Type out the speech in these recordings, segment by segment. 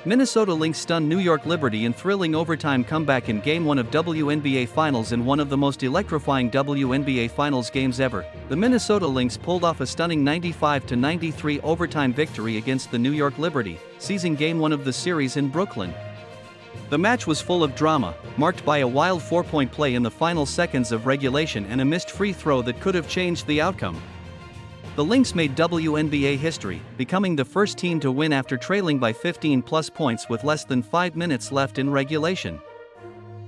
Minnesota Lynx stunned New York Liberty in thrilling overtime comeback in Game 1 of WNBA Finals in one of the most electrifying WNBA Finals games ever. The Minnesota Lynx pulled off a stunning 95-93 overtime victory against the New York Liberty, seizing Game 1 of the series in Brooklyn. The match was full of drama, marked by a wild 4-point play in the final seconds of regulation and a missed free throw that could have changed the outcome. The Lynx made WNBA history, becoming the first team to win after trailing by 15+ points with less than 5 minutes left in regulation.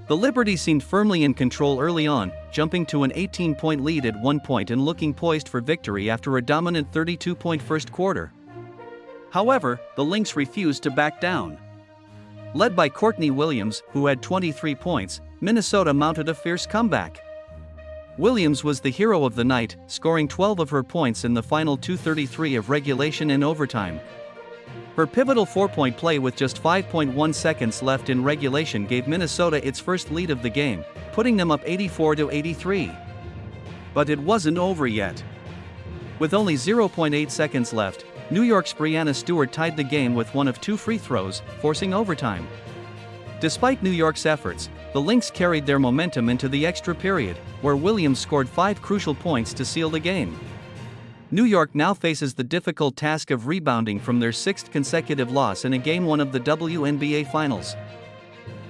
The Liberty seemed firmly in control early on, jumping to an 18-point lead at one point and looking poised for victory after a dominant 32-point first quarter. However, the Lynx refused to back down. Led by Courtney Williams, who had 23 points, Minnesota mounted a fierce comeback. Williams was the hero of the night, scoring 12 of her points in the final 2:33 of regulation and overtime. Her pivotal 4-point play with just 5.1 seconds left in regulation gave Minnesota its first lead of the game, putting them up 84-83. But it wasn't over yet. With only 0.8 seconds left, New York's Breanna Stewart tied the game with one of two free throws, forcing overtime. Despite New York's efforts, the Lynx carried their momentum into the extra period, where Williams scored 5 crucial points to seal the game. New York now faces the difficult task of rebounding from their 6th consecutive loss in a Game 1 of the WNBA Finals.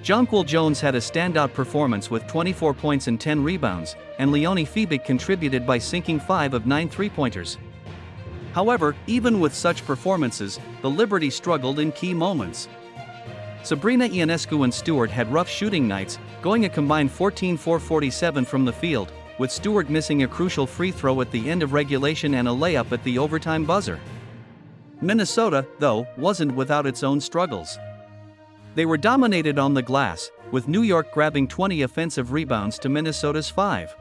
Jonquil Jones had a standout performance with 24 points and 10 rebounds, and Leonie Febic contributed by sinking 5 of 9 three-pointers. However, even with such performances, the Liberty struggled in key moments. Sabrina Ionescu and Stewart had rough shooting nights, going a combined 14-for-47 from the field, with Stewart missing a crucial free throw at the end of regulation and a layup at the overtime buzzer. Minnesota, though, wasn't without its own struggles. They were dominated on the glass, with New York grabbing 20 offensive rebounds to Minnesota's 5.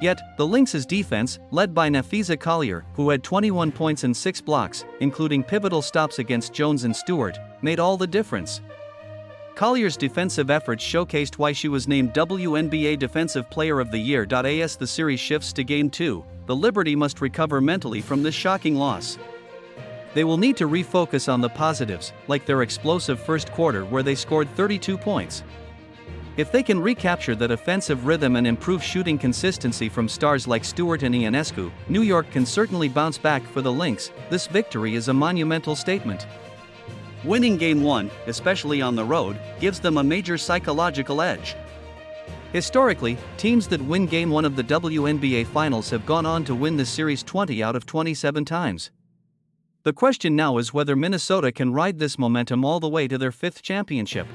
Yet, the Lynx's defense, led by Napheesa Collier, who had 21 points and 6 blocks, including pivotal stops against Jones and Stewart, made all the difference. Collier's defensive efforts showcased why she was named WNBA Defensive Player of the Year. As the series shifts to Game 2, the Liberty must recover mentally from this shocking loss. They will need to refocus on the positives, like their explosive first quarter where they scored 32 points. If they can recapture that offensive rhythm and improve shooting consistency from stars like Stewart and Ionescu, New York can certainly bounce back. For the Lynx, this victory is a monumental statement. Winning Game 1, especially on the road, gives them a major psychological edge. Historically, teams that win Game 1 of the WNBA Finals have gone on to win the series 20 out of 27 times. The question now is whether Minnesota can ride this momentum all the way to their 5th championship.